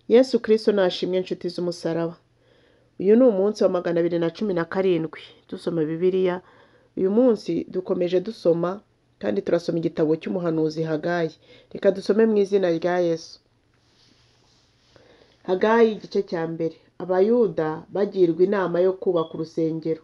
Yesu Kristo nashimwe inshuti z'umusaraba. Uyu ni umunsi wa 217 dusoma Bibiliya. Uyu munsi dukomeje dusoma kandi turasoma igitabo cy'umuhanuzi Hagayi. Reka dusome mu izina rya Yesu. Hagayi igice cya mbere. Abayuda bagirwa inama yo kubaka urusengero.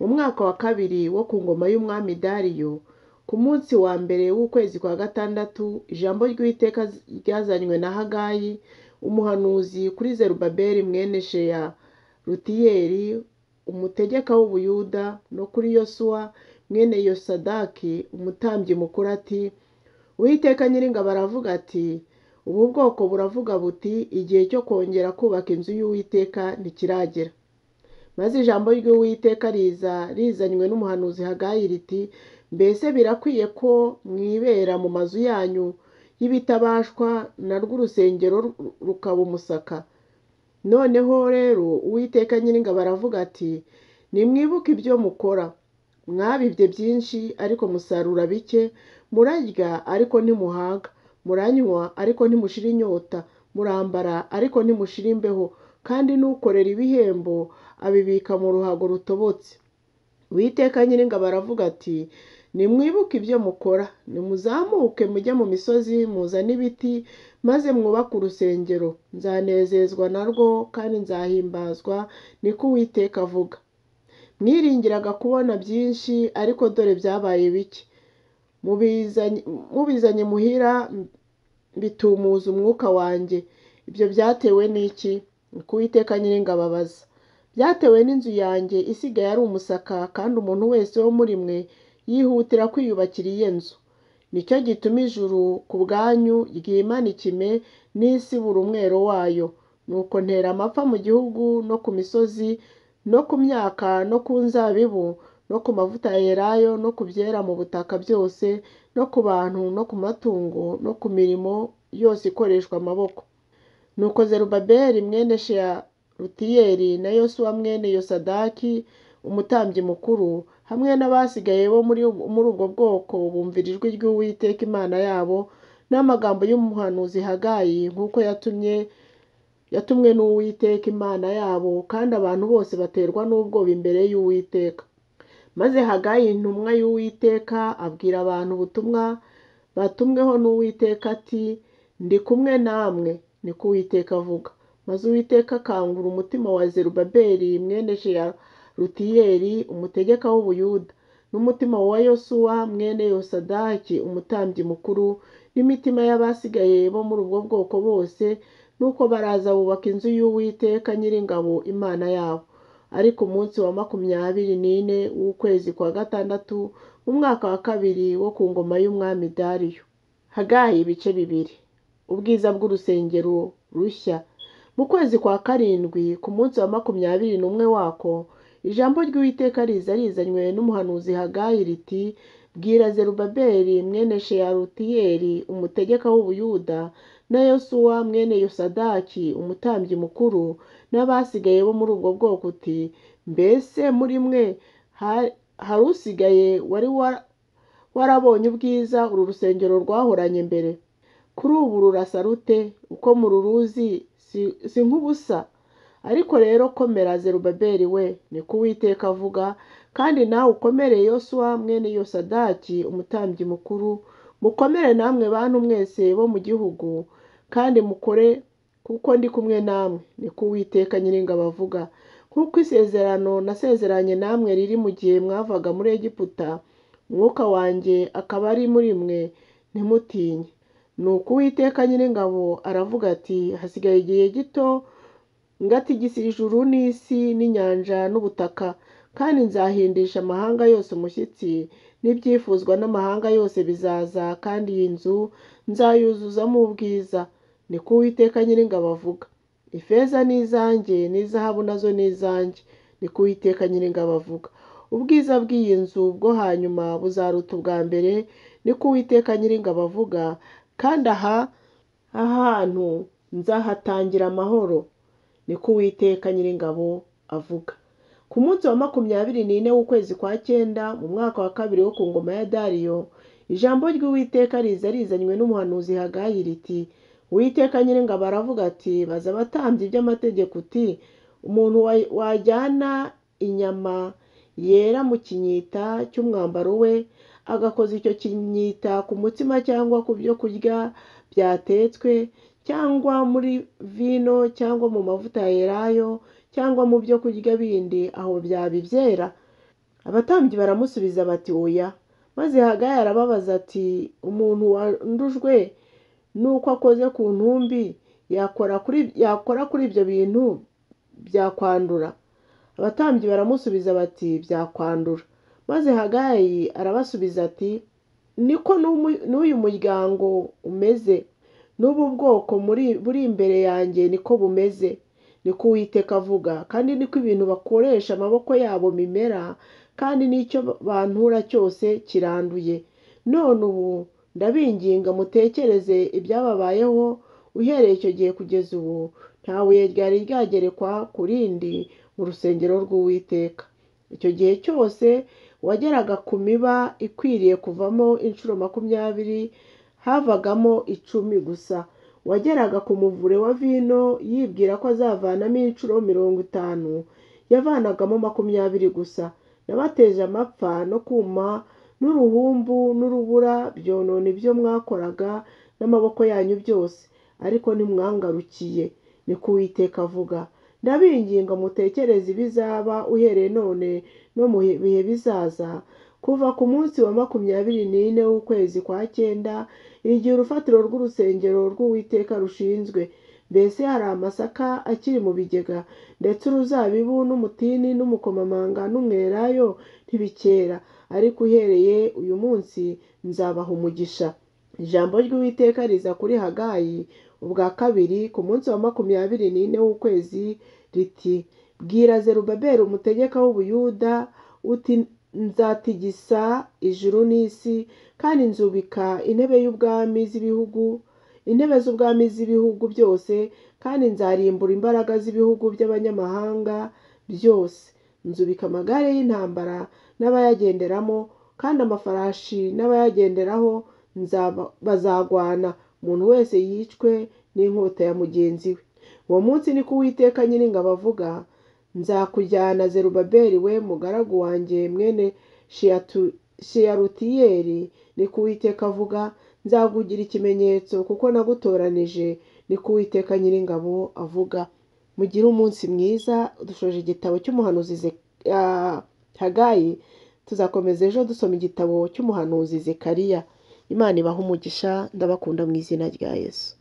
Mu mwaka wa kabiri wo ku ngoma y'umwami Dariyo, ku munsi wa mbere w'ukwezi kwa gatandatu, ijambo ry'Uwiteka ryazanywe na Hagayi umuhanuzi kuri Zerubabeli mwene Sheyalutiyeli umutegeka w'Ubuyuda, no kuri Yosuwa mwene Yosadaki umutambyi mukuru ati: Uwiteka Nyiringabo aravuga ati, ubu bwoko buravuga buti, igihe cyo kongera kubaka inzu y'Uwiteka ntikiragera. Maze ijambo ry'Uwiteka riza rizanywe n'umuhanuzi Hagayi riti: mbese birakwiye ko mwibera mu mazu yanyu y'ibitabashwa, narwo urusengero rukaba umusaka? Noneho rero Uwiteka Nyiringabo aravuga ati, nimwibuke ibyo mukora. Mwabibye byinshi ariko musarura bike, murarya ariko ntimuhaga, muranywa ariko ntimushira inyota, murambara ariko ntimushira imbeho, kandi n'ukorera ibihembo abibika mu ruhago rutobotse. Uwiteka Nyiringabo aravuga ati, nimwibuke ibyo mukora, nimuzamuke mujye mu misozi muzane ibiti, maze mwubake urusengero. Nzanezezwa narwo kandi nzahimbazwa, niko Uwiteka avuga. Mwiringiraga kubona byinshi, ariko dore byabaye bike. Mubizanye muhira bitumuza umwuka wanjye. Ibyo byatewe n'iki? Niko Uwiteka Nyiringabo abaza. Byatewe n'inzu yanjye isigaye ari umusaka, kandi umuntu wese wo muri mwe yihutira kwiyubakira iyo nzu. Nicyo gituma ijuru ku bwanyu ryimana ikime, n'isi buri umwero wayo. Nuko ntera amapfa mu gihugu no ku misozi, no ku myaka, no ku nzabibu, no ku mavuta ya elayo, no ku byera mu butaka byose, no ku bantu, no ku matungo, no ku mirimo yose ikoreshwa amaboko. Nuko Zerubabeli mwene Sheyalutiyeli na Yosuwa mwene Yosadaki umutambyi mukuru, hamwe n'abasigaye bo muri ubwo bwoko, bumvira ijwi ry'Uwiteka Imana yabo n'amagambo y'umuhanuzi Hagayi, nk'uko yatumwe n'Uwiteka Imana yabo, kandi abantu bose baterwa n'ubwoba imbere y'Uwiteka. Maze Hagayi intumwa y'Uwiteka abwira abantu ubutumwa batumweho n'Uwiteka ati, ndi kumwe namwe, niko Uwiteka avuga. Maze Uwiteka akangura umutima wa Zerubabeli mwene Sheyalutiyeli umutegeka w'Ubuyuda, n'umutima wa Yosuwa mwene Yosadaki umutambyi mukuru, n'imitima y'abasigaye bo muri ubwo bwoko bose, nuko baraza bubaka inzu y'Uwiteka Nyiringabo Imana yabo. Ariko umunsi wa 24 w'ukwezi kwa gatandatu mu mwaka wa kabiri wo ku ngoma y'umwami Dariyo. Hagayi ibice bibiri. Ubwiza bw'urusengero rushya. Mu kwezi kwa karindwi ku munsi wa 21 wako, ijambo ry'Uwiteka riza rizanywe n'umuhanuzi Hagayi riti, bwira Zerubabeli mwene Sheyalutiyeli umutegeka w'Ubuyuda, na Yosuwa mwene Yosadaki umutambyi mukuru, n'abasigaye bo muri ubwo bwoko uti, mbese muri mwe hari usigaye wari warabonye ubwiza uru rusengero rwahoranye mbere? Kuri ubu rurasa rute? Uko mururuzi si nk'ubusa. Ariko rero komera Zerubabeli we, niko Uwiteka avuga, kandi nawe ukomere Yosuwa mwene Yosadaki umutambyi mukuru, mukomere namwe bantu mwese bo mu gihugu, kandi mukore kuko ndi kumwe namwe, niko Uwiteka Nyiringabo avuga. Nk'uko isezerano nasezeranye namwe riri mu gihe mwavaga muri Egiputa, umwuka wanjye akaba ari muri mwe, ntimutinye. Nuko Uwiteka Nyiringabo aravuga ati, hasigaye igihe gito ngatigisa ijuru n'isi n'inyanja n'ubutaka, kandi nzahindisha amahanga yose umushyitsi, n'ibyifuzwa n'amahanga yose bizaza, kandi iyi nzu nzayuzuzamo ubwiza, niko Uwiteka Nyiringabo avuga. Ifeza ni izanjye, n'izahabu nazo ni izanjye, niko Uwiteka Nyiringabo avuga. Ubwiza bw'iyi nzu bwo hanyuma buzaruta ubwa mbere, niko Uwiteka Nyiringabo avuga, kandi aha hantu nzahatangira amahoro, niko Uwiteka Nyiringabo avuga. Ku munsi wa 24 w'ukwezi kwa 9 mu mwaka wa kabiri wo ku ngoma ya Dariyo, ijambo ry'Uwiteka riza rizanywe n'umuhanuzi Hagayi riti, Uwiteka Nyiringabo aravuga ati baza abatambyi by'amategeko uti umuntu wajyana inyama yera mu kinyita cy'umwambaro we agakoza icyo kinyita ku mutsima cyangwa ku byo kurya byatetswe cyangwa muri vino cyangwa mu mavuta ya elayo cyangwa mu byo kurya bindi aho byaba ibyera. Abatambyi baramusubiza bati oya. Maze Hagayi arababaza ati umuntu wandujwe nuko akoze ku ntumbi yakora kuri ibyo bintu byakwandura? Abatambyi baramusubiza bati byakwandura. Maze Hagayi arabasubiza ati niko n'uyu muryango umeze, n'ubu bwoko buri imbere yanjye niko bumeze, niko Uwiteka avuga, kandi niko ibintu bakoresha amaboko yabo bimera, kandi n'icyo bantura cyose kiranduye. None ubu ndabinginga mutekereze ibyababayeho uhereye icyo gihe kugeza ubu. Nta buye ryari ryagerekwa ku rindi mu rusengero rw'Uwiteka. Icyo gihe cyose wageraga ku miba ikwiriye kuvamo inshuro 20, havagamo 10 gusa. Wageraga ku muvure wa vino yibwira ko azavanamo inshuro 50, yavanagamo 20 gusa. Nabateje amapfa no kuma n'uruhumbu n'urubura byonona ibyo mwakoraga n'amaboko yanyu byose, ariko ntimwangarukiye, niko Uwiteka avuga. Ndabinginga mutekereze ibizaba uhereye none no mu bihe bizaza, kuva ku munsi wa 24 w'ukwezi kwa 9, igihe urufatiro rw'urusengero rw'Uwiteka rushinzwe. Mbese hari amasaka akiri mu bigega, ndetse uruzabibu n'umutini n'umukomamanga n'umwelayo ntibikera, ariko uhereye uyu munsi nzabaha umugisha. Ijambo ry'Uwiteka riza kuri Hagayi ubwa kabiri ku munsi wa 24 w'ukwezi riti bwira Zerubabeli umutegeka w'Ubuyuda uti nzatigisa ijuru n'isi, kandi nzubika intebe z'ubwami z'ibihugu byose, kandi nzarimbura imbaraga z'ibihugu by'abanyamahanga byose. Nzubika amagare y'intambara n'abayagenderamo, kandi amafarashi n'abayagenderaho bazagwana, umuntu wese yicwe n'inkota ya mugenzi we. Uwo munsi niko Uwiteka Nyiringabo avuga, nzakujyana Zerubabeli we mugaragu wanjye mwene Sheyalutiyeli, niko Uwiteka avuga, nzakugira ikimenyetso kuko nagutoranije, niko Uwiteka Nyiringabo avuga. Mugire umunsi mwiza. Dushoje igitabo cy'umuhanuzi Hagayi, tuzakomeza ejo dusoma igitabo cy'umuhanuzi Zekariya. Imana ibahe umugisha. Ndabakunda mu izina rya Yesu.